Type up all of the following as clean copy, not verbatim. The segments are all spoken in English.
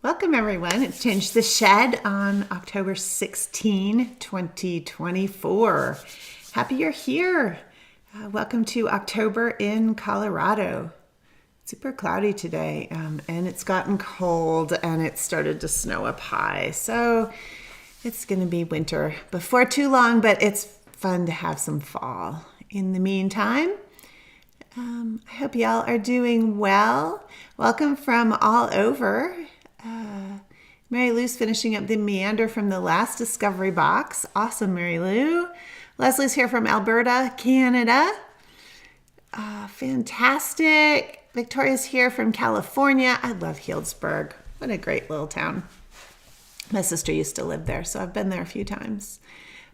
Welcome everyone. It's Change the Shed on October 16, 2024. Happy you're here. Welcome to October in Colorado. Super cloudy today, and it's gotten cold and it started to snow up high. So it's going to be winter before too long, but it's fun to have some fall. In the meantime, I hope y'all are doing well. Welcome from all over. Mary Lou's finishing up the meander from the last Discovery box. Awesome, Mary Lou. Leslie's here from Alberta, Canada. Fantastic. Victoria's here from California. I love Healdsburg. What a great little town. My sister used to live there, so I've been there a few times.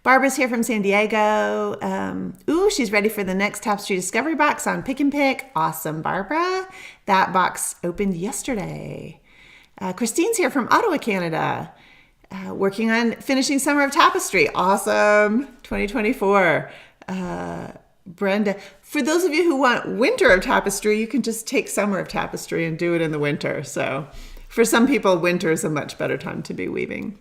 Barbara's here from San Diego. She's ready for the next Tapestry Discovery box on Pick and Pick. Awesome, Barbara. That box opened yesterday. Christine's here from Ottawa, Canada, working on finishing Summer of Tapestry. Awesome. 2024. Brenda, for those of you who want Winter of Tapestry, you can just take Summer of Tapestry and do it in the winter. So for some people, winter is a much better time to be weaving.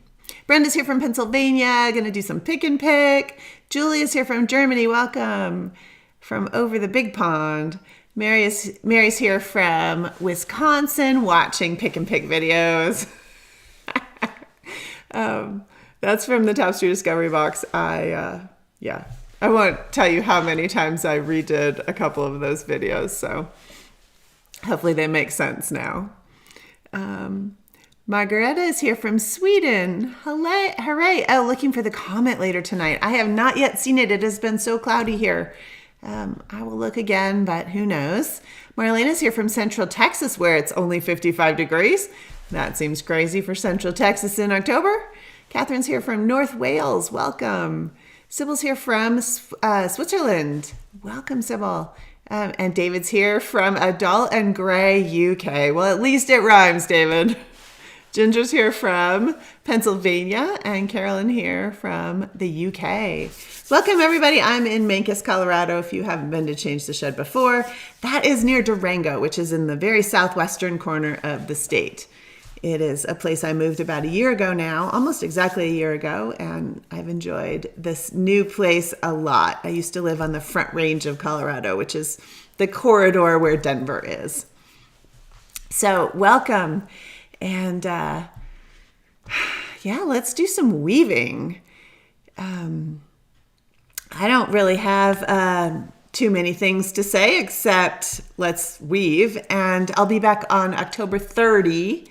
Brenda's here from Pennsylvania, going to do some pick and pick. Julia's here from Germany. Welcome from over the big pond. Mary's here from Wisconsin, watching pick and pick videos. That's from the Tapestry Discovery box. I won't tell you how many times I redid a couple of those videos, so hopefully they make sense now. Margareta is here from Sweden. Hooray. Oh, looking for the comment later tonight. I have not yet seen it. It has been so cloudy here. I will look again, but who knows? Marlena's here from Central Texas, where it's only 55 degrees. That seems crazy for Central Texas in October. Catherine's here from North Wales. Welcome. Sybil's here from Switzerland. Welcome, Sybil. And David's here from Adult and Gray, UK. Well, at least it rhymes, David. Ginger's here from Pennsylvania, and Carolyn here from the UK. Welcome, everybody. I'm in Mancos, Colorado, if you haven't been to Change the Shed before. That is near Durango, which is in the very southwestern corner of the state. It is a place I moved about a year ago now, almost exactly a year ago, and I've enjoyed this new place a lot. I used to live on the Front Range of Colorado, which is the corridor where Denver is. So welcome. And let's do some weaving. I don't really have too many things to say except let's weave. And I'll be back on October 30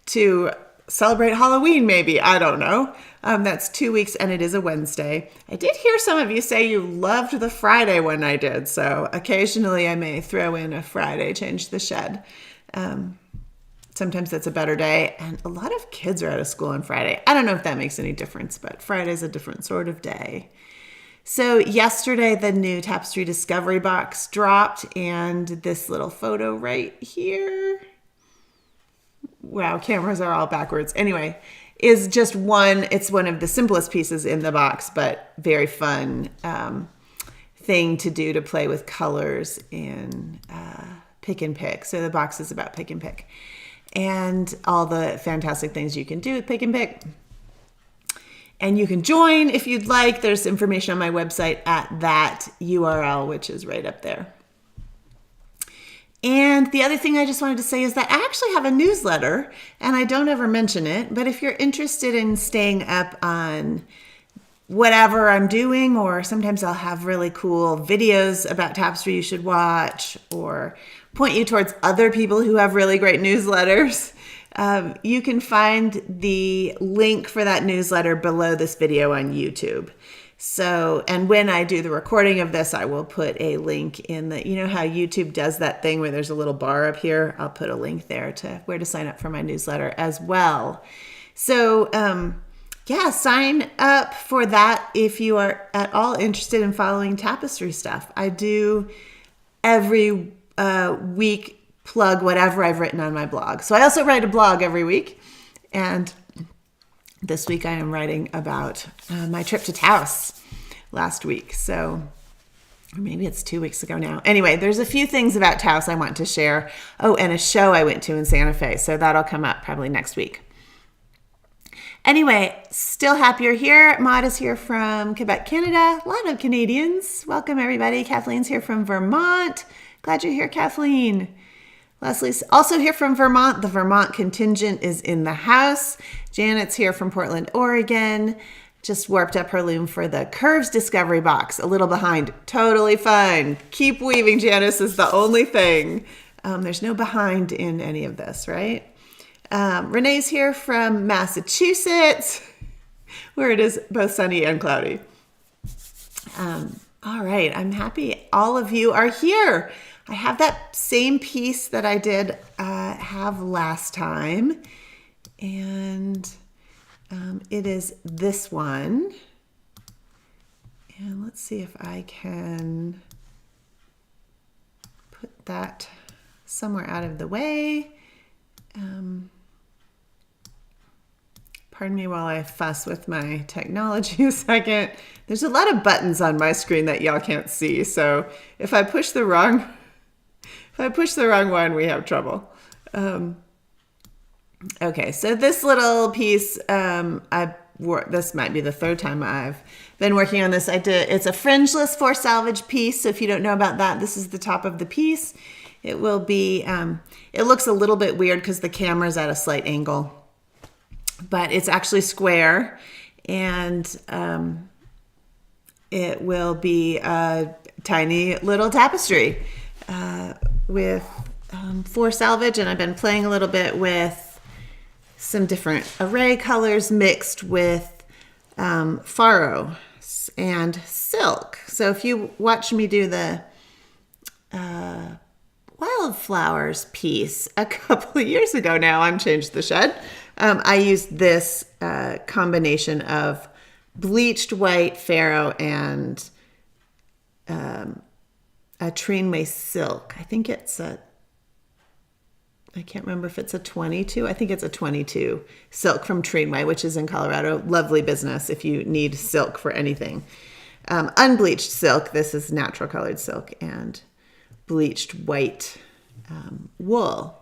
to celebrate Halloween, maybe. I don't know. That's 2 weeks and it is a Wednesday. I did hear some of you say you loved the Friday one I did. So occasionally I may throw in a Friday Change the Shed. Sometimes that's a better day, and a lot of kids are out of school on Friday. I don't know if that makes any difference, but Friday's a different sort of day. So yesterday, the new Tapestry Discovery box dropped, and this little photo right here, wow, cameras are all backwards. Anyway, is just it's one of the simplest pieces in the box, but very fun thing to do to play with colors in pick and pick. So the box is about pick and pick. And all the fantastic things you can do with Pick and Pick. And you can join if you'd like. There's information on my website at that URL, which is right up there. And the other thing I just wanted to say is that I actually have a newsletter, and I don't ever mention it, but if you're interested in staying up on whatever I'm doing, or sometimes I'll have really cool videos about tapestry you should watch, or point you towards other people who have really great newsletters. You can find the link for that newsletter below this video on YouTube. So, and when I do the recording of this, I will put a link in you know how YouTube does that thing where there's a little bar up here? I'll put a link there to where to sign up for my newsletter as well. So, sign up for that if you are at all interested in following tapestry stuff. I do every week plug whatever I've written on my blog. So I also write a blog every week. And this week I am writing about my trip to Taos last week. So or maybe it's 2 weeks ago now. Anyway, there's a few things about Taos I want to share. Oh, and a show I went to in Santa Fe. So that'll come up probably next week. Anyway, still happy you're here. Maud is here from Quebec, Canada. A lot of Canadians. Welcome, everybody. Kathleen's here from Vermont. Glad you're here, Kathleen. Leslie's also here from Vermont. The Vermont contingent is in the house. Janet's here from Portland, Oregon. Just warped up her loom for the Curves Discovery Box. A little behind. Totally fine. Keep weaving, Janice, is the only thing. There's no behind in any of this, right? Renee's here from Massachusetts, where it is both sunny and cloudy. All right, I'm happy all of you are here. I have that same piece that I did have last time, and it is this one. And let's see if I can put that somewhere out of the way. Pardon me while I fuss with my technology a second. There's a lot of buttons on my screen that y'all can't see, so if I push the wrong one, we have trouble. Okay, so this little piece, this might be the third time I've been working on this. It's a fringeless 4-salvage piece, so if you don't know about that, this is the top of the piece. It will be, it looks a little bit weird because the camera's at a slight angle, but it's actually square, and it will be a tiny little tapestry with 4-salvage, and I've been playing a little bit with some different array colors mixed with faro and silk. So if you watch me do the wildflowers piece a couple of years ago now, I'm Changed the Shed. I used this combination of bleached white faro and a Trinway silk. I think it's I can't remember if it's a 22. I think it's a 22 silk from Trinway, which is in Colorado. Lovely business if you need silk for anything. Unbleached silk. This is natural colored silk and bleached white wool.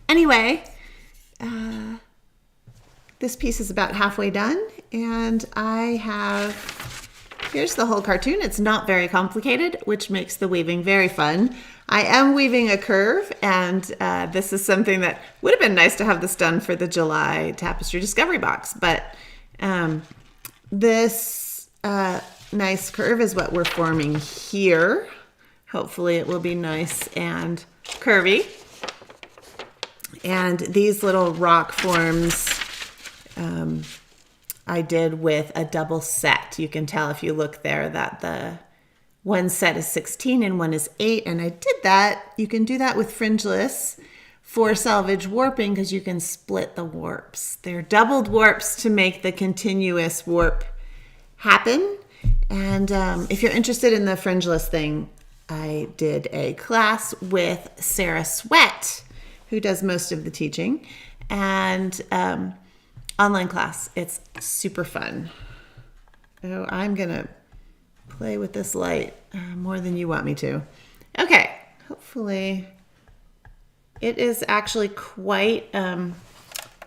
Anyway, this piece is about halfway done, and here's the whole cartoon. It's not very complicated, which makes the weaving very fun. I am weaving a curve, and this is something that would have been nice to have this done for the July Tapestry Discovery Box, but this nice curve is what we're forming here. Hopefully it will be nice and curvy. And these little rock forms I did with a double set. You can tell if you look there that the one set is 16 and one is 8. And I did that. You can do that with fringeless 4-salvage warping because you can split the warps. They're doubled warps to make the continuous warp happen. And if you're interested in the fringeless thing, I did a class with Sarah Sweat, who does most of the teaching, and online class. It's super fun. Oh, I'm gonna play with this light more than you want me to. Okay, hopefully it is actually quite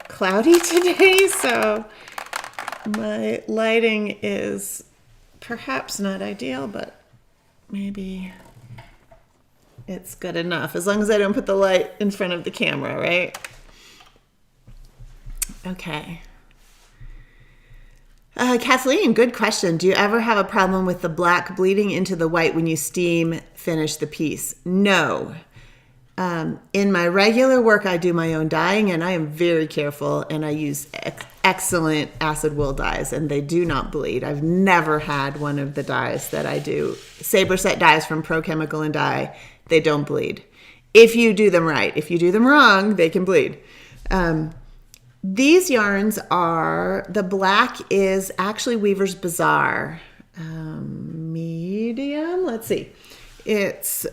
cloudy today, so my lighting is perhaps not ideal, but maybe it's good enough, as long as I don't put the light in front of the camera, right? Okay. Kathleen, good question. Do you ever have a problem with the black bleeding into the white when you steam finish the piece? No. In my regular work, I do my own dyeing, and I am very careful, and I use excellent acid wool dyes, and they do not bleed. I've never had one of the dyes that I do. Sabre set dyes from Pro Chemical and Dye, they don't bleed. If you do them right. If you do them wrong, they can bleed. These yarns the black is actually Weaver's Bazaar. Medium, let's see. It's,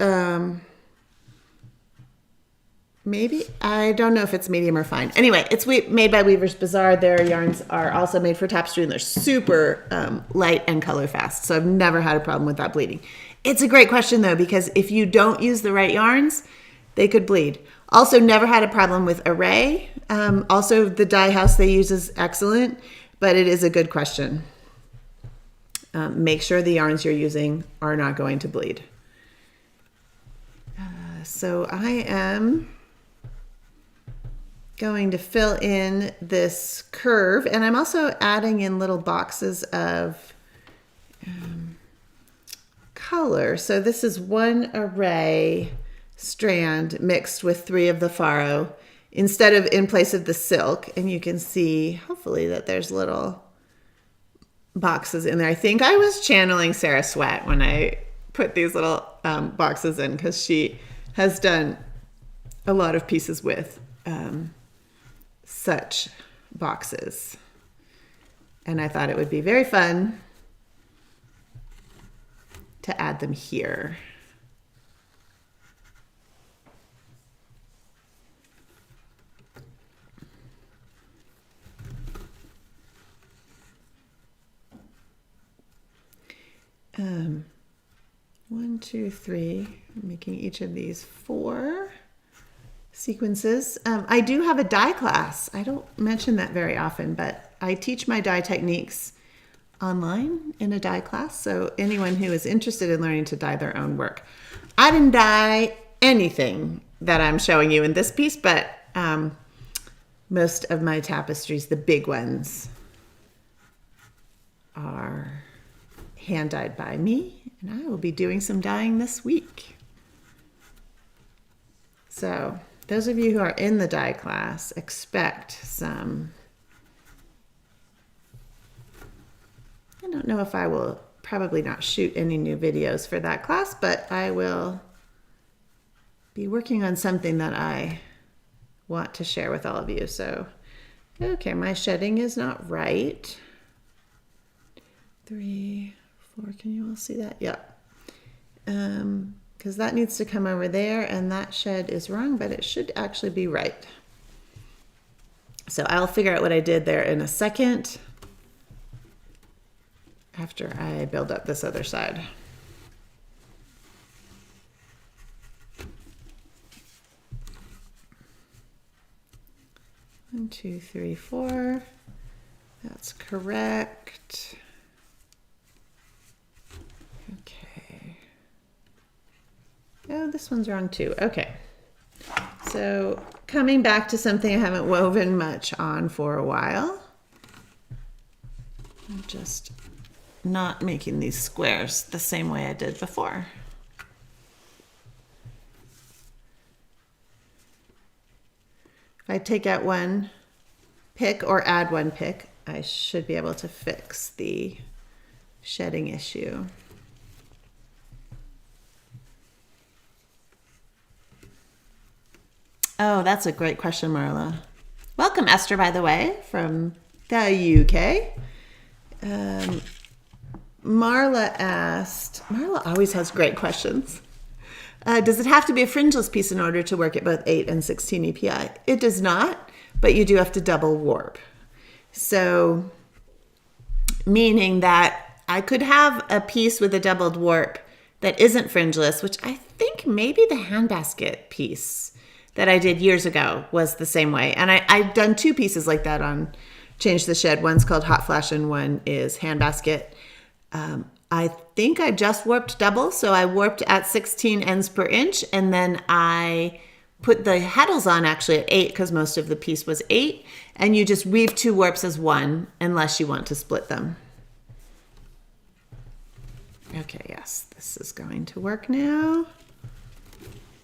maybe, I don't know if it's medium or fine. Anyway, it's made by Weaver's Bazaar. Their yarns are also made for tapestry, and they're super light and color fast. So I've never had a problem with that bleeding. It's a great question, though, because if you don't use the right yarns, they could bleed. Also, never had a problem with array. Also, the dye house they use is excellent, but it is a good question. Make sure the yarns you're using are not going to bleed. So I am going to fill in this curve, and I'm also adding in little boxes of color. So this is one array strand mixed with 3 of the faro instead of in place of the silk. And you can see hopefully that there's little boxes in there. I think I was channeling Sarah Sweat when I put these little boxes in, because she has done a lot of pieces with such boxes. And I thought it would be very fun to add them here. One, two, three. I'm making each of these 4 sequences. I do have a dye class. I don't mention that very often, but I teach my dye techniques online in a dye class. So anyone who is interested in learning to dye their own work. I didn't dye anything that I'm showing you in this piece, but most of my tapestries, the big ones, are hand dyed by me, and I will be doing some dyeing this week. So those of you who are in the dye class, expect some. I don't know if I will probably not shoot any new videos for that class, but I will be working on something that I want to share with all of you. So, okay, my shedding is not right. 3, 4, can you all see that? Yep. Because that needs to come over there, and that shed is wrong, but it should actually be right. So I'll figure out what I did there in a second after I build up this other side. One, 2, 3, 4. That's correct. Okay. Oh, this one's wrong too. Okay. So coming back to something I haven't woven much on for a while. I'm just not making these squares the same way I did before. If I take out one pick or add one pick, I should be able to fix the shedding issue. Oh, that's a great question, Marla. Welcome, Esther, by the way, from the UK. Marla asked, Marla always has great questions. Does it have to be a fringeless piece in order to work at both 8 and 16 EPI? It does not, but you do have to double warp. So, meaning that I could have a piece with a doubled warp that isn't fringeless, which I think maybe the handbasket piece that I did years ago was the same way. And I've done 2 pieces like that on Change the Shed. One's called Hot Flash and one is handbasket. I think I just warped double, so I warped at 16 ends per inch, and then I put the heddles on actually at 8 because most of the piece was 8, and you just weave 2 warps as one unless you want to split them. Okay, yes, this is going to work now.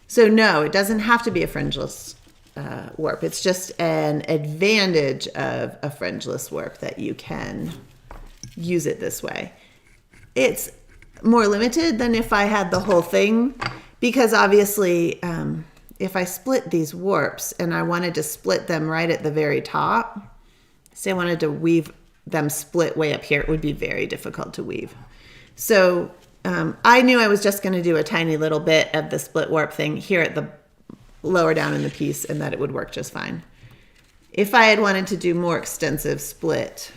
So no, it doesn't have to be a fringeless warp. It's just an advantage of a fringeless warp that you can use it this way. It's more limited than if I had the whole thing, because obviously if I split these warps and I wanted to split them right at the very top, say I wanted to weave them split way up here, it would be very difficult to weave. So I knew I was just going to do a tiny little bit of the split warp thing here at the lower down in the piece, and that it would work just fine. If I had wanted to do more extensive split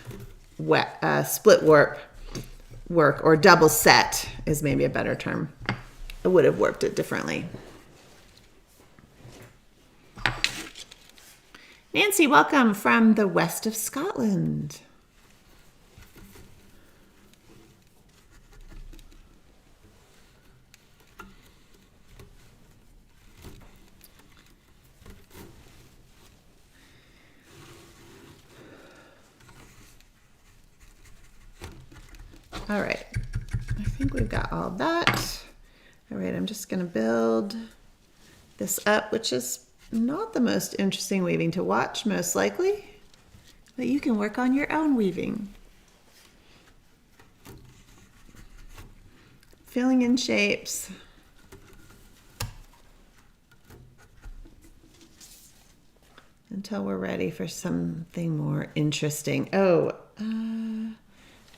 warp work, or double set is maybe a better term, I would have warped it differently. Nancy, welcome from the west of Scotland. All right, I think we've got all that. All right, I'm just gonna build this up, which is not the most interesting weaving to watch, most likely, but you can work on your own weaving. Filling in shapes. Until we're ready for something more interesting. Oh,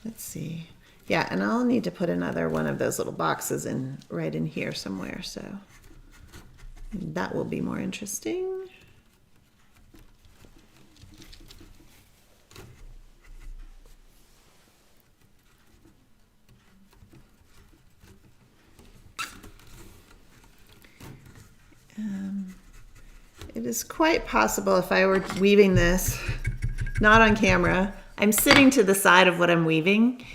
let's see. Yeah, and I'll need to put another one of those little boxes in right in here somewhere, so that will be more interesting. It is quite possible if I were weaving this, not on camera, I'm sitting to the side of what I'm weaving,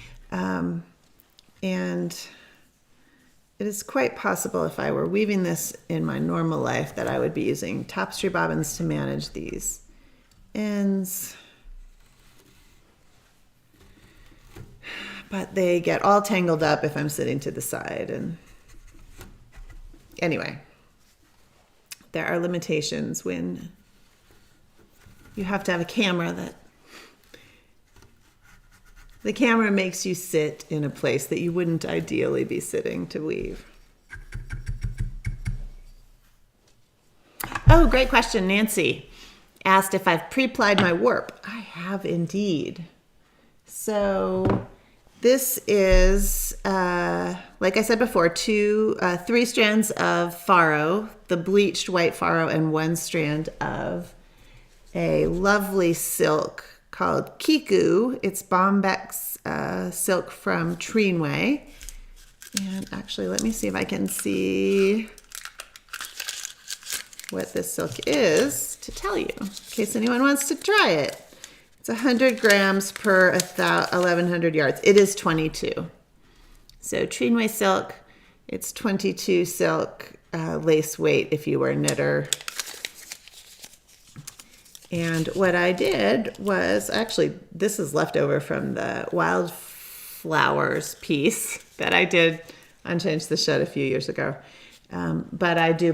and it is quite possible if I were weaving this in my normal life that I would be using tapestry bobbins to manage these ends. But they get all tangled up if I'm sitting to the side. And anyway, there are limitations when you have to have a camera that the camera makes you sit in a place that you wouldn't ideally be sitting to weave. Oh, great question. Nancy asked if I've pre-plied my warp. I have indeed. So this is, like I said before, three strands of faro, the bleached white faro, and one strand of a lovely silk called Kiku. It's Bombex silk from Treenway. And actually, let me see if I can see what this silk is to tell you, in case anyone wants to try it. It's 100 grams per 1,100 yards. It is 22. So Treenway silk, it's 22 silk lace weight if you were a knitter. And what I did was, actually, this is leftover from the wildflowers piece that I did on Change the Shed a few years ago. But I do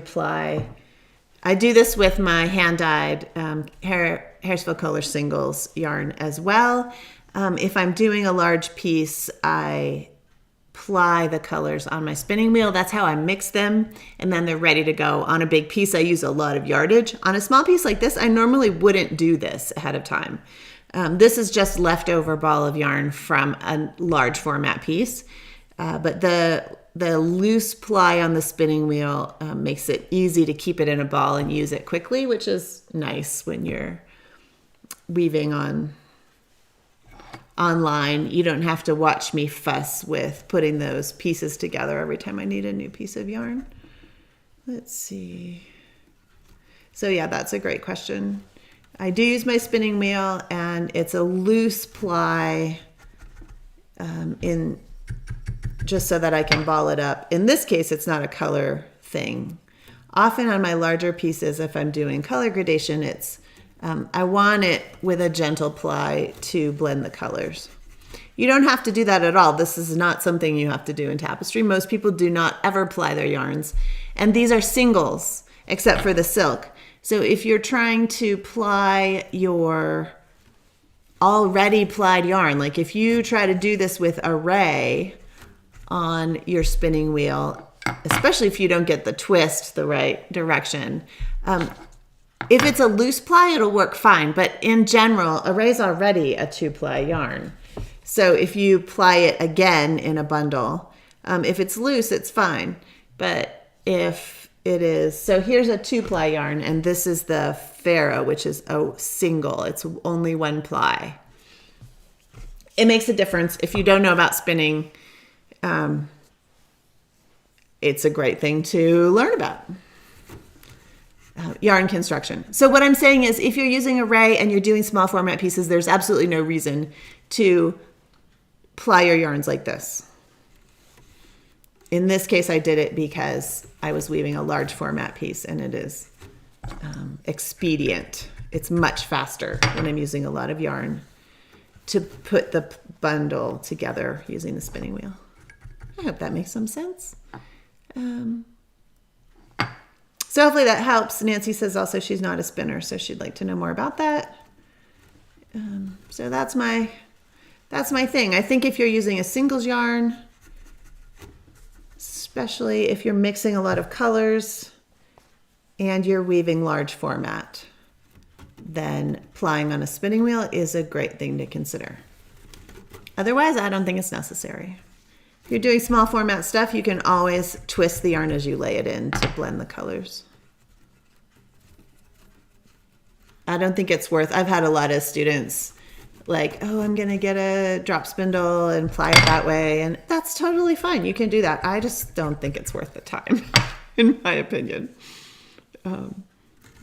this with my hand-dyed Harrisville Color Singles yarn as well. If I'm doing a large piece, I ply the colors on my spinning wheel. That's how I mix them, and then they're ready to go. On a big piece, I use a lot of yardage. On a small piece like this, I normally wouldn't do this ahead of time. This is just leftover ball of yarn from a large format piece, but the loose ply on the spinning wheel makes it easy to keep it in a ball and use it quickly, which is nice when you're weaving online. You don't have to watch me fuss with putting those pieces together every time I need a new piece of yarn. Let's see. So yeah, that's a great question. I do use my spinning wheel, and it's a loose ply just so that I can ball it up. In this case, it's not a color thing. Often on my larger pieces, if I'm doing color gradation, it's I want it with a gentle ply to blend the colors. You don't have to do that at all. This is not something you have to do in tapestry. Most people do not ever ply their yarns. And these are singles, except for the silk. So if you're trying to ply your already plied yarn, like if you try to do this with array on your spinning wheel, especially if you don't get the twist the right direction, if it's a loose ply, it'll work fine. But in general, array's already a 2-ply yarn. So if you ply it again in a bundle, if it's loose, it's fine. But if it is, so here's a 2-ply yarn, and this is the Pharaoh, which is a single. It's only 1 ply. It makes a difference. If you don't know about spinning, it's a great thing to learn about. yarn construction. So what I'm saying is if you're using array and you're doing small format pieces, there's absolutely no reason to ply your yarns like this. In this case, I did it because I was weaving a large format piece, and it is expedient. It's much faster when I'm using a lot of yarn to put the bundle together using the spinning wheel. I hope that makes some sense. So hopefully that helps. Nancy says also she's not a spinner, so she'd like to know more about that. So that's my thing. I think if you're using a singles yarn, especially if you're mixing a lot of colors and you're weaving large format, then plying on a spinning wheel is a great thing to consider. Otherwise, I don't think it's necessary. If you're doing small format stuff, you can always twist the yarn as you lay it in to blend the colors. I don't think it's worth, I've had a lot of students like, oh, I'm going to get a drop spindle and ply it that way. And that's totally fine. You can do that. I just don't think it's worth the time, in my opinion.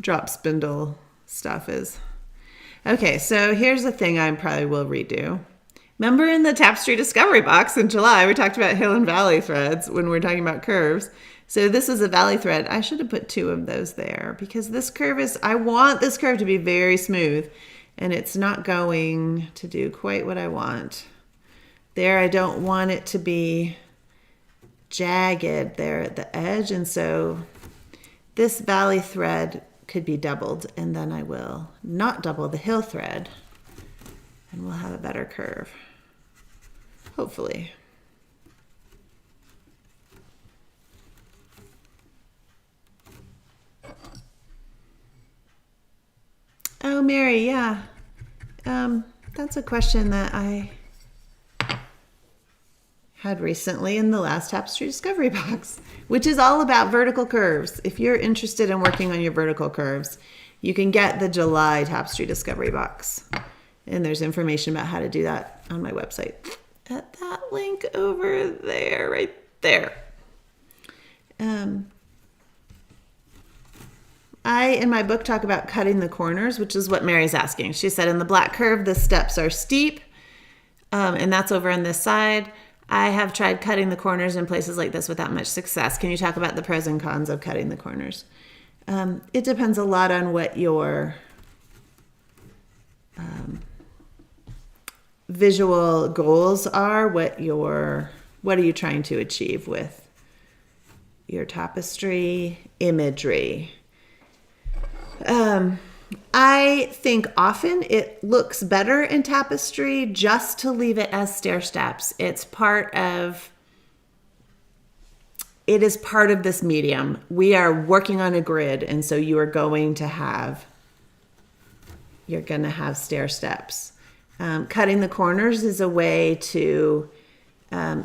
Drop spindle stuff is. Okay, so here's the thing I probably will redo. Remember in the Tapestry Discovery Box in July, we talked about hill and valley threads when we were talking about curves. So this is a valley thread. I should have put 2 of those there because this curve is, I want this curve to be very smooth, and it's not going to do quite what I want. There, I don't want it to be jagged there at the edge, and so this valley thread could be doubled, and then I will not double the hill thread, and we'll have a better curve. Hopefully. Oh, Mary, yeah. That's a question that I had recently in the last Tapestry Discovery Box, which is all about vertical curves. If you're interested in working on your vertical curves, you can get the July Tapestry Discovery Box. And there's information about how to do that on my website. At that link over there, right there. I, in my book, talk about cutting the corners, which is what Mary's asking. She said in the black curve, the steps are steep, and that's over on this side. I have tried cutting the corners in places like this without much success. Can you talk about the pros and cons of cutting the corners? It depends a lot on what your visual goals are, what are you trying to achieve with your tapestry imagery. I think often it looks better in tapestry just to leave it as stair steps. It is part of this medium. We are working on a grid, and so you're going to have stair steps. Cutting the corners is a way to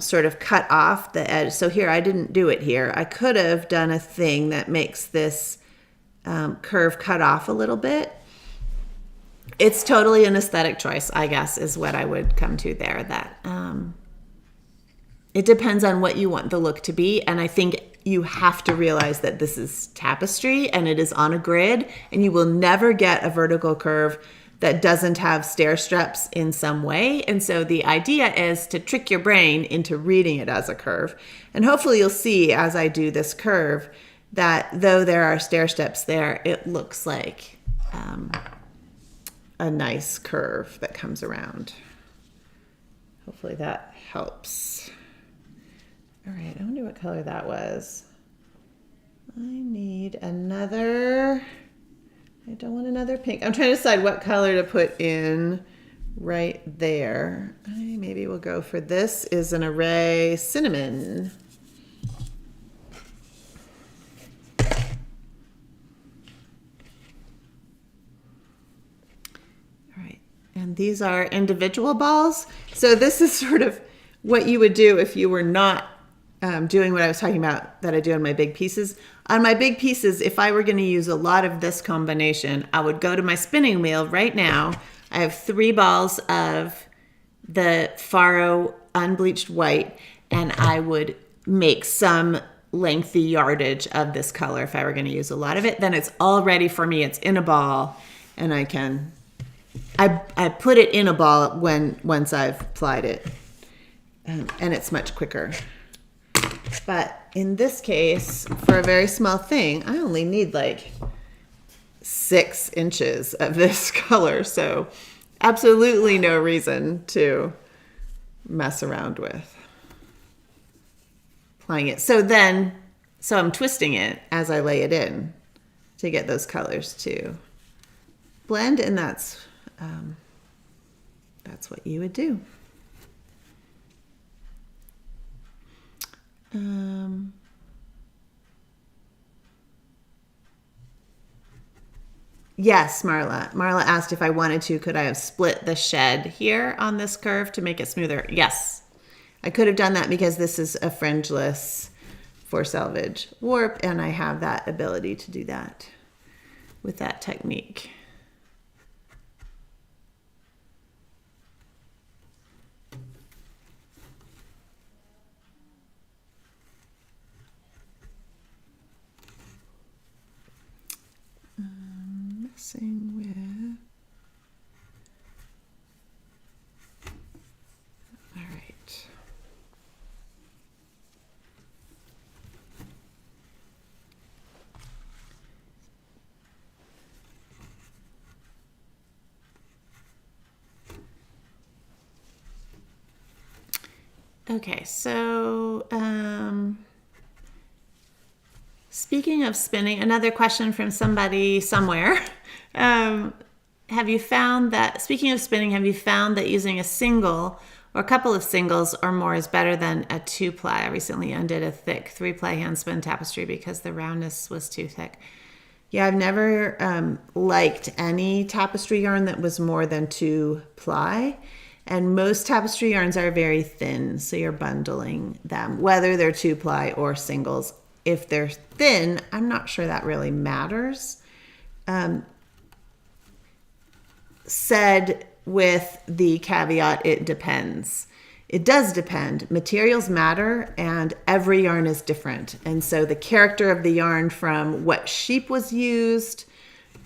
sort of cut off the edge. So here, I didn't do it here. I could have done a thing that makes this curve cut off a little bit. It's totally an aesthetic choice, I guess, is what I would come to there. That it depends on what you want the look to be. And I think you have to realize that this is tapestry and it is on a grid, and you will never get a vertical curve that doesn't have stair steps in some way. And so the idea is to trick your brain into reading it as a curve. And hopefully you'll see as I do this curve that though there are stair steps there, it looks like a nice curve that comes around. Hopefully that helps. All right, I wonder what color that was. I need another, I don't want another pink. I'm trying to decide what color to put in right there. Maybe we'll go for this is an array cinnamon. And these are individual balls. So this is sort of what you would do if you were not doing what I was talking about that I do on my big pieces. On my big pieces, if I were going to use a lot of this combination, I would go to my spinning wheel right now. I have 3 balls of the Faro unbleached white, and I would make some lengthy yardage of this color, if I were going to use a lot of it, then it's all ready for me. It's in a ball, and I put it in a ball once I've applied it, and it's much quicker. But in this case, for a very small thing, I only need like 6 inches of this color, so absolutely no reason to mess around with applying it. So I'm twisting it as I lay it in to get those colors to blend, and that's what you would do. Yes, Marla. Marla asked if I wanted to, could I have split the shed here on this curve to make it smoother? Yes, I could have done that because this is a fringeless for selvage warp, and I have that ability to do that with that technique. Messing with. All right. Okay, so speaking of spinning, another question from somebody somewhere. Have you found that, speaking of spinning, have you found that using a single or a couple of singles or more is better than a 2-ply? I recently undid a thick 3-ply handspun tapestry because the roundness was too thick. Yeah, I've never liked any tapestry yarn that was more than 2-ply. And most tapestry yarns are very thin, so you're bundling them, whether they're 2-ply or singles. If they're thin, I'm not sure that really matters. Said with the caveat, it depends. It does depend. Materials matter, and every yarn is different. And so the character of the yarn, from what sheep was used,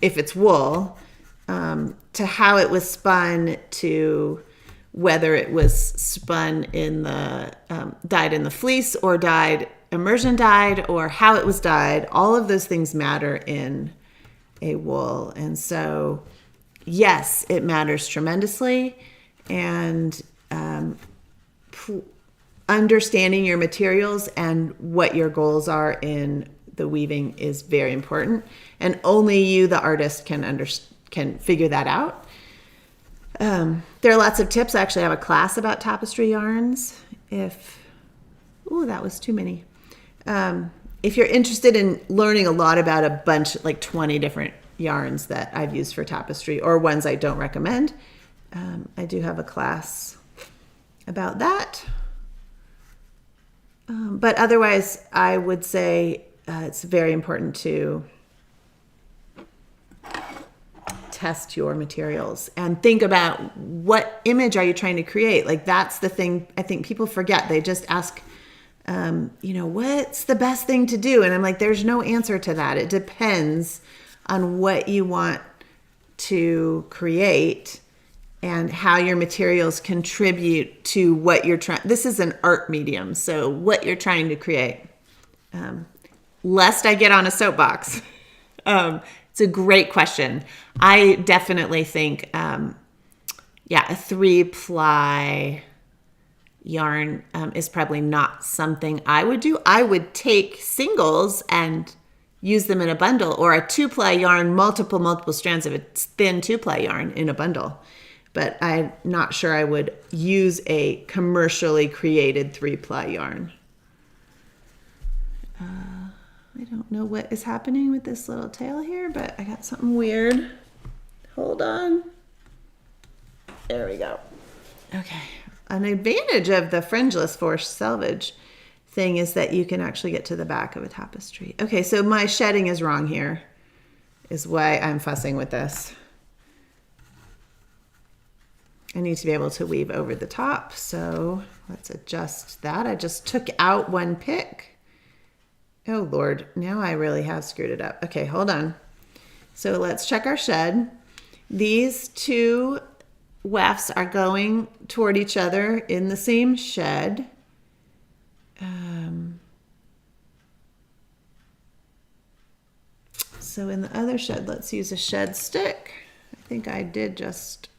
if it's wool, to how it was spun, to whether it was spun in the dyed in the fleece or dyed immersion dyed, or how it was dyed, all of those things matter in a wool. And so yes, it matters tremendously, and understanding your materials and what your goals are in the weaving is very important, and only you, the artist, can figure that out. There are lots of tips. I actually have a class about tapestry yarns. That was too many. If you're interested in learning a lot about a bunch, like 20 different yarns that I've used for tapestry, or ones I don't recommend, I do have a class about that. But otherwise, I would say it's very important to test your materials and think about what image are you trying to create. Like, that's the thing I think people forget. They just ask, what's the best thing to do? And I'm like, there's no answer to that. It depends on what you want to create and how your materials contribute to what you're trying. This is an art medium, so what you're trying to create. Lest I get on a soapbox. It's a great question. I definitely think, a 3-ply yarn is probably not something I would do. I would take singles and use them in a bundle, or a 2-ply yarn, multiple strands of a thin 2-ply yarn in a bundle. But I'm not sure I would use a commercially created 3-ply yarn. I don't know what is happening with this little tail here, but I got something weird. Hold on. There we go. Okay. An advantage of the fringeless for selvage thing is that you can actually get to the back of a tapestry. Okay, so my shedding is wrong here, is why I'm fussing with this. I need to be able to weave over the top, so let's adjust that. I just took out one pick Oh Lord, now I really have screwed it up. Okay, hold on. So let's check our shed. These two wefts are going toward each other in the same shed. So in the other shed, let's use a shed stick. I think I did just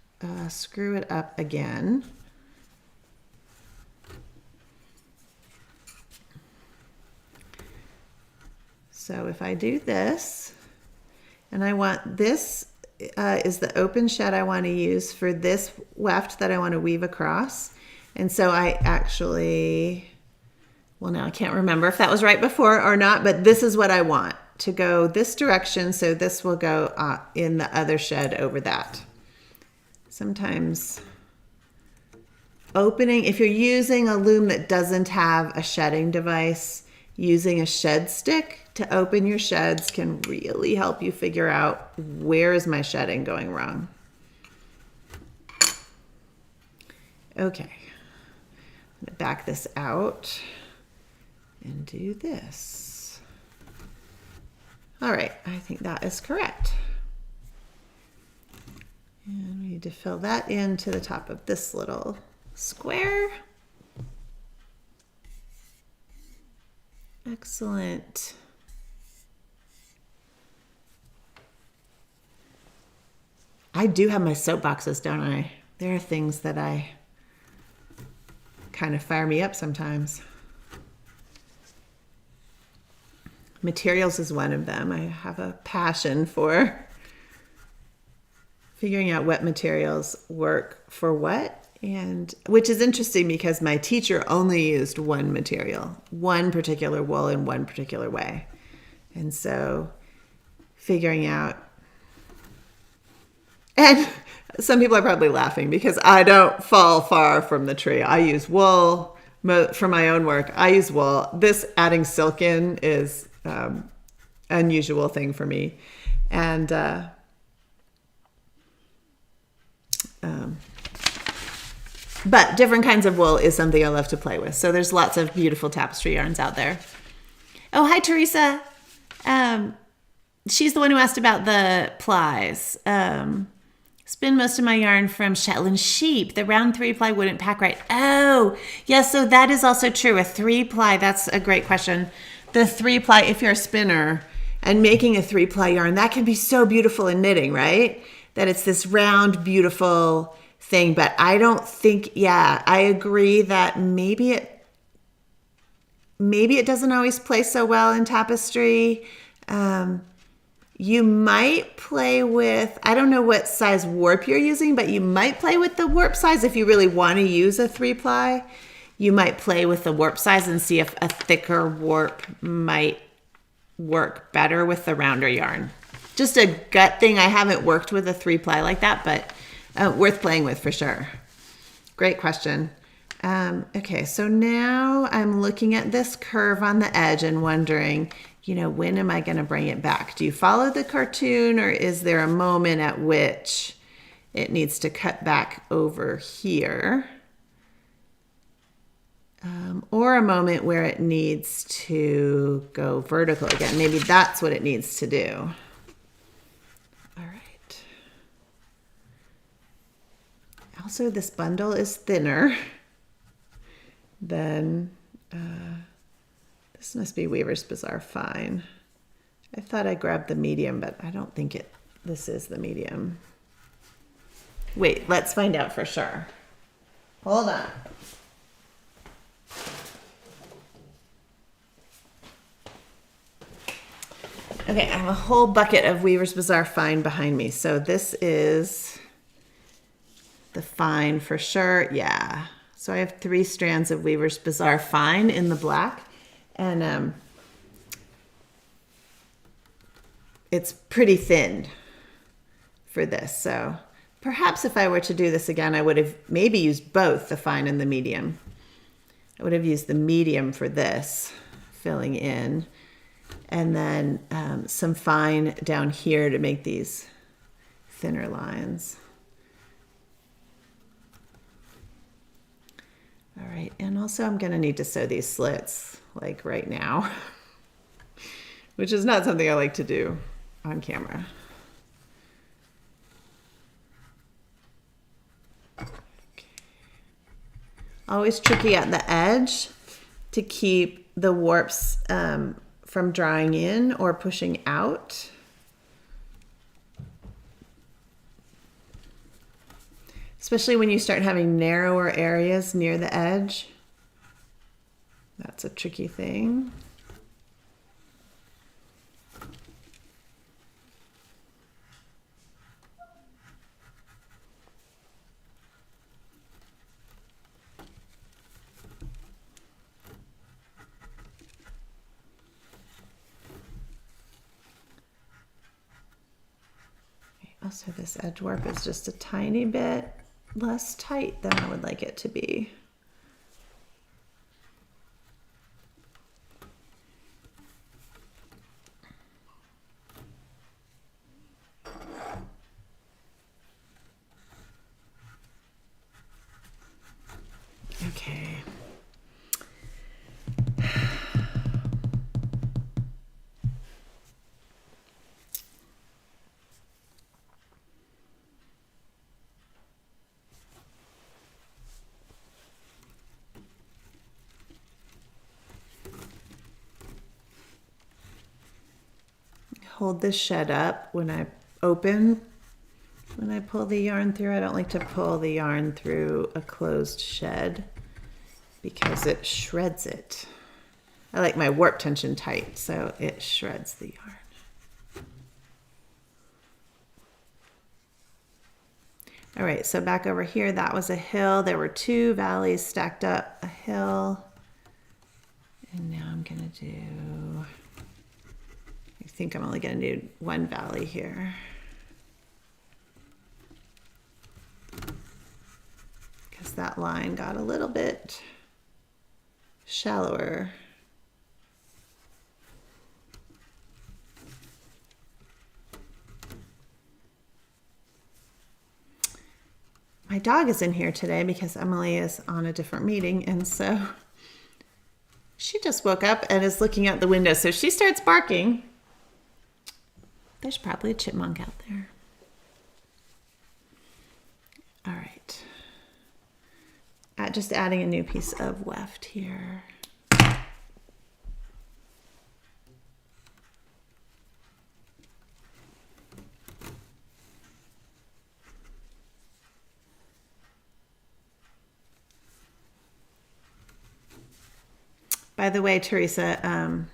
screw it up again. So if I do this, and I want this is the open shed I want to use for this weft that I want to weave across. And so I actually, well, now I can't remember if that was right before or not, but this is what I want to go this direction. So this will go in the other shed over that. Sometimes opening, if you're using a loom that doesn't have a shedding device, using a shed stick to open your sheds can really help you figure out where is my shedding going wrong. Okay, I'm gonna back this out and do this. All right, I think that is correct. And we need to fill that into the top of this little square. Excellent. I do have my soapboxes, don't I? There are things that I kind of fire me up sometimes. Materials is one of them. I have a passion for figuring out what materials work for what, and which is interesting because my teacher only used one material, one particular wool in one particular way. And so figuring out, and some people are probably laughing because I don't fall far from the tree. I use wool for my own work. I use wool. This adding silk in is unusual thing for me. And but different kinds of wool is something I love to play with. So there's lots of beautiful tapestry yarns out there. Oh, hi, Teresa. She's the one who asked about the plies. Spin most of my yarn from Shetland sheep. The round 3-ply wouldn't pack right. Oh, yeah, so that is also true. A 3-ply, that's a great question. The 3-ply, if you're a spinner and making a 3-ply yarn, that can be so beautiful in knitting, right? That it's this round, beautiful thing. But I don't think, yeah, I agree that maybe it doesn't always play so well in tapestry. You might play with, I don't know what size warp you're using, but you might play with the warp size if you really want to use a 3-ply. You might play with the warp size and see if a thicker warp might work better with the rounder yarn. Just a gut thing. I haven't worked with a 3-ply like that, but worth playing with for sure. Great question. Okay, so now I'm looking at this curve on the edge and wondering, when am I going to bring it back? Do you follow the cartoon, or is there a moment at which it needs to cut back over here? Or a moment where it needs to go vertical again. Maybe that's what it needs to do. All right. Also, this bundle is thinner than... this must be Weaver's Bazaar Fine. I thought I grabbed the medium, but I don't think this is the medium. Wait, let's find out for sure. Hold on. Okay, I have a whole bucket of Weaver's Bazaar Fine behind me. So this is the Fine for sure. Yeah. So I have 3 strands of Weaver's Bazaar Fine in the black. And it's pretty thin for this. So perhaps if I were to do this again, I would have maybe used both the fine and the medium. I would have used the medium for this, filling in, and then some fine down here to make these thinner lines. All right, and also I'm gonna need to sew these slits like right now. which is not something I like to do on camera. Always tricky at the edge to keep the warps from drying in or pushing out. Especially when you start having narrower areas near the edge. That's a tricky thing. Also, this edge warp is just a tiny bit less tight than I would like it to be. Okay. Hold this shed up when I open. When I pull the yarn through, I don't like to pull the yarn through a closed shed because it shreds it. I like my warp tension tight, so it shreds the yarn. All right, so back over here, that was a hill. There were two valleys stacked up, a hill. And now I'm gonna do, I think I'm only gonna do one valley here. Because that line got a little bit shallower. My dog is in here today because Emily is on a different meeting, and so she just woke up and is looking out the window. So she starts barking. There's probably a chipmunk out there. All right. Just adding a new piece of weft here. By the way, Teresa,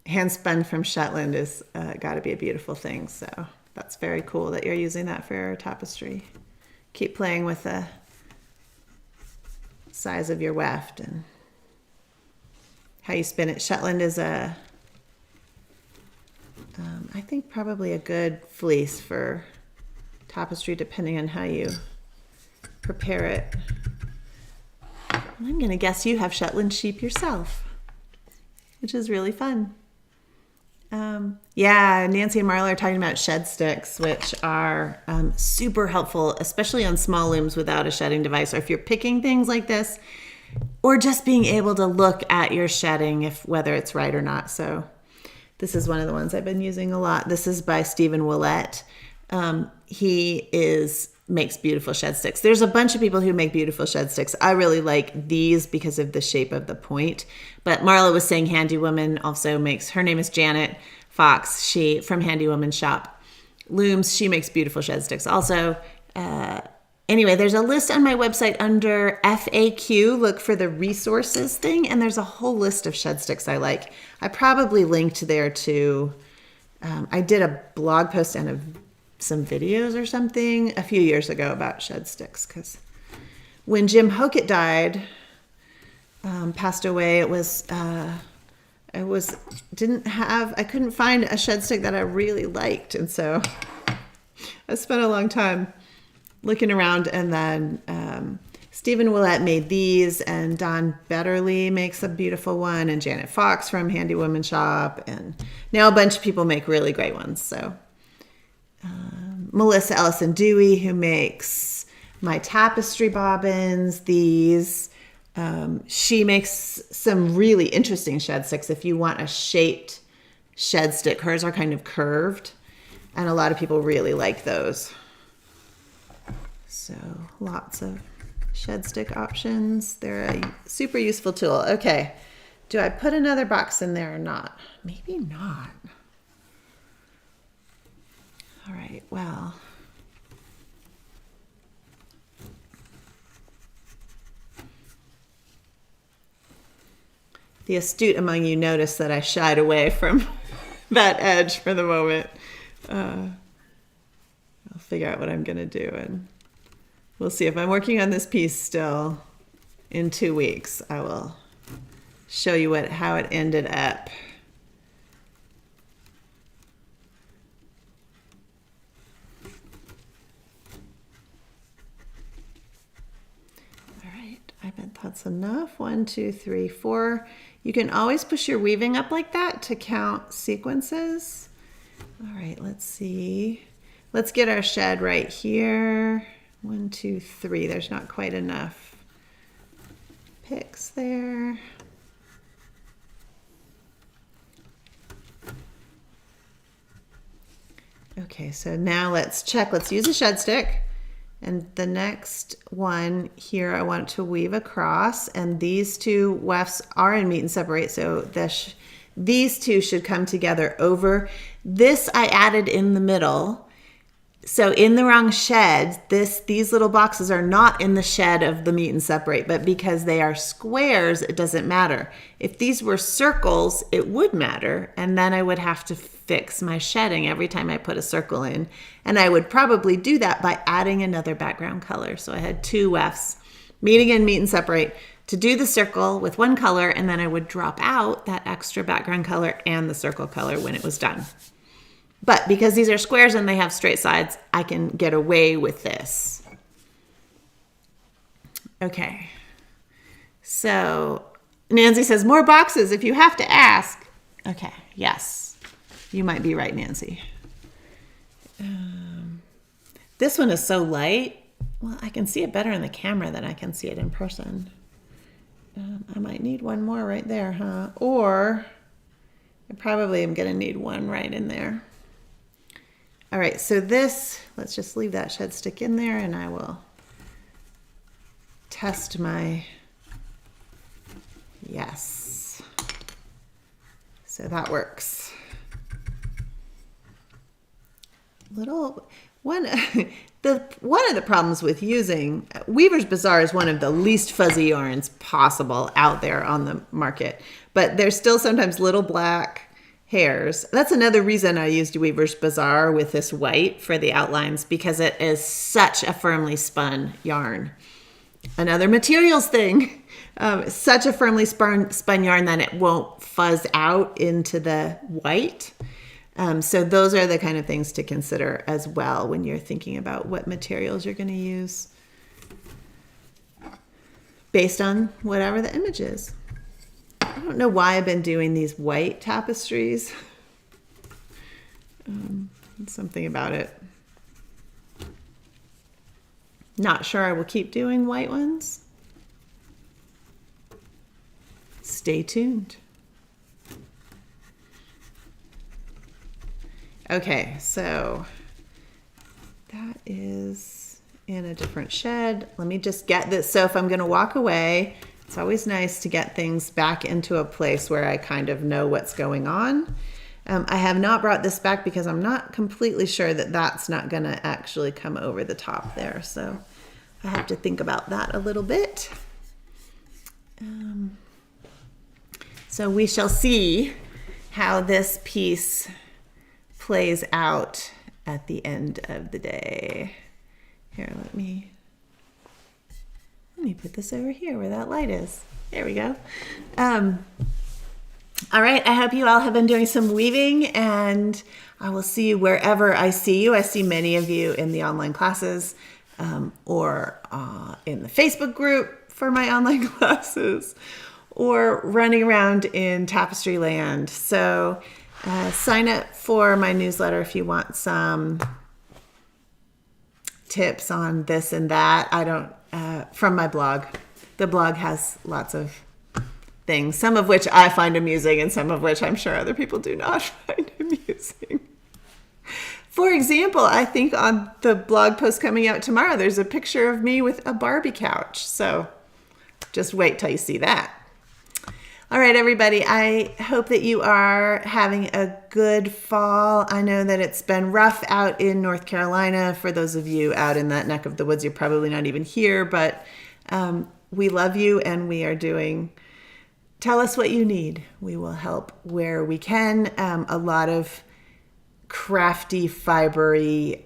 hand spun from Shetland is got to be a beautiful thing. So that's very cool that you're using that for your tapestry. Keep playing with the size of your weft and how you spin it. Shetland is I think probably a good fleece for tapestry, depending on how you prepare it. I'm going to guess you have Shetland sheep yourself, which is really fun. Yeah, Nancy and Marla are talking about shed sticks, which are super helpful, especially on small looms without a shedding device, or if you're picking things like this, or just being able to look at your shedding, whether it's right or not. So this is one of the ones I've been using a lot. This is by Stephen Willett. He makes beautiful shed sticks. There's a bunch of people who make beautiful shed sticks. I really like these because of the shape of the point. But Marla was saying Handy Woman also makes, her name is Janet Fox, she from Handy Woman Shop Looms. She makes beautiful shed sticks also. Anyway, there's a list on my website under FAQ. Look for the resources thing, and there's a whole list of shed sticks I like. I probably linked there to, I did a blog post and some videos or something a few years ago about shed sticks, because when Jim Hokett died, passed away, I couldn't find a shed stick that I really liked, and so I spent a long time looking around, and then Stephen Willett made these, and Don Betterly makes a beautiful one, and Janet Fox from Handy Woman Shop, and now a bunch of people make really great ones. So Melissa Ellison Dewey, who makes my tapestry bobbins, these, she makes some really interesting shed sticks. If you want a shaped shed stick. Hers are kind of curved, and a lot of people really like those. So lots of shed stick options. They're a super useful tool. Okay, do I put another box in there or not? Maybe not. All right, well. The astute among you noticed that I shied away from that edge for the moment. I'll figure out what I'm going to do, and we'll see. If I'm working on this piece still in 2 weeks, I will show you how it ended up. All right, I bet that's enough. 1, 2, 3, 4. You can always push your weaving up like that to count sequences. All right, let's see. Let's get our shed right here. 1, 2, 3. There's not quite enough picks there. Okay, so now let's check. Let's use a shed stick. And the next one here, I want to weave across, and these two wefts are in meet and separate, so these two should come together over. This I added in the middle. So in the wrong shed, these little boxes are not in the shed of the meet and separate, but because they are squares, it doesn't matter. If these were circles, it would matter, and then I would have to fix my shedding every time I put a circle in. And I would probably do that by adding another background color. So I had 2 wefts meeting and meet and separate to do the circle with one color, and then I would drop out that extra background color and the circle color when it was done. But because these are squares and they have straight sides, I can get away with this. Okay. So Nancy says, more boxes if you have to ask. Okay, yes. You might be right, Nancy. This one is so light. Well, I can see it better in the camera than I can see it in person. I might need one more right there, huh? Or I probably am going to need one right in there. All right, so this, let's just leave that shed stick in there, and I will test my, yes. So that works. One of the problems with using Weaver's Bazaar is one of the least fuzzy yarns possible out there on the market, but there's still sometimes little black hairs. That's another reason I used Weaver's Bazaar with this white for the outlines, because it is such a firmly spun yarn. Another materials thing, such a firmly spun yarn that it won't fuzz out into the white. So those are the kind of things to consider as well when you're thinking about what materials you're going to use based on whatever the image is. I don't know why I've been doing these white tapestries. Something about it. Not sure I will keep doing white ones. Stay tuned. Okay, so that is in a different shed. Let me just get this. So if I'm going to walk away, it's always nice to get things back into a place where I kind of know what's going on. I have not brought this back because I'm not completely sure that that's not going to actually come over the top there. So I have to think about that a little bit. So we shall see how this piece plays out at the end of the day. Here, let me put this over here where that light is. There we go. All right, I hope you all have been doing some weaving, and I will see you wherever I see you. I see many of you in the online classes or in the Facebook group for my online classes, or running around in Tapestry land. So sign up for my newsletter if you want some tips on this and that. I don't, from my blog. The blog has lots of things, some of which I find amusing and some of which I'm sure other people do not find amusing. For example, I think on the blog post coming out tomorrow, there's a picture of me with a Barbie couch. So just wait till you see that. All right, everybody, I hope that you are having a good fall. I know that it's been rough out in North Carolina. For those of you out in that neck of the woods, you're probably not even here, but we love you and we are doing, tell us what you need. We will help where we can. A lot of crafty, fibery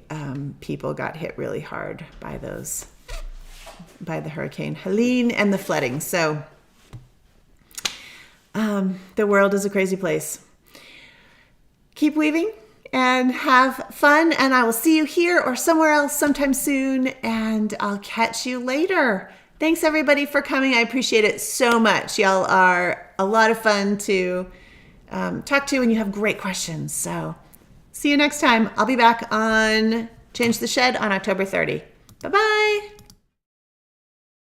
people got hit really hard by the Hurricane Helene and the flooding. So the world is a crazy place. Keep weaving and have fun, and I will see you here or somewhere else sometime soon, and I'll catch you later. Thanks everybody for coming. I appreciate it so much. Y'all are a lot of fun to talk to, and you have great questions. So see you next time. I'll be back on Change the Shed on October 30. Bye-bye.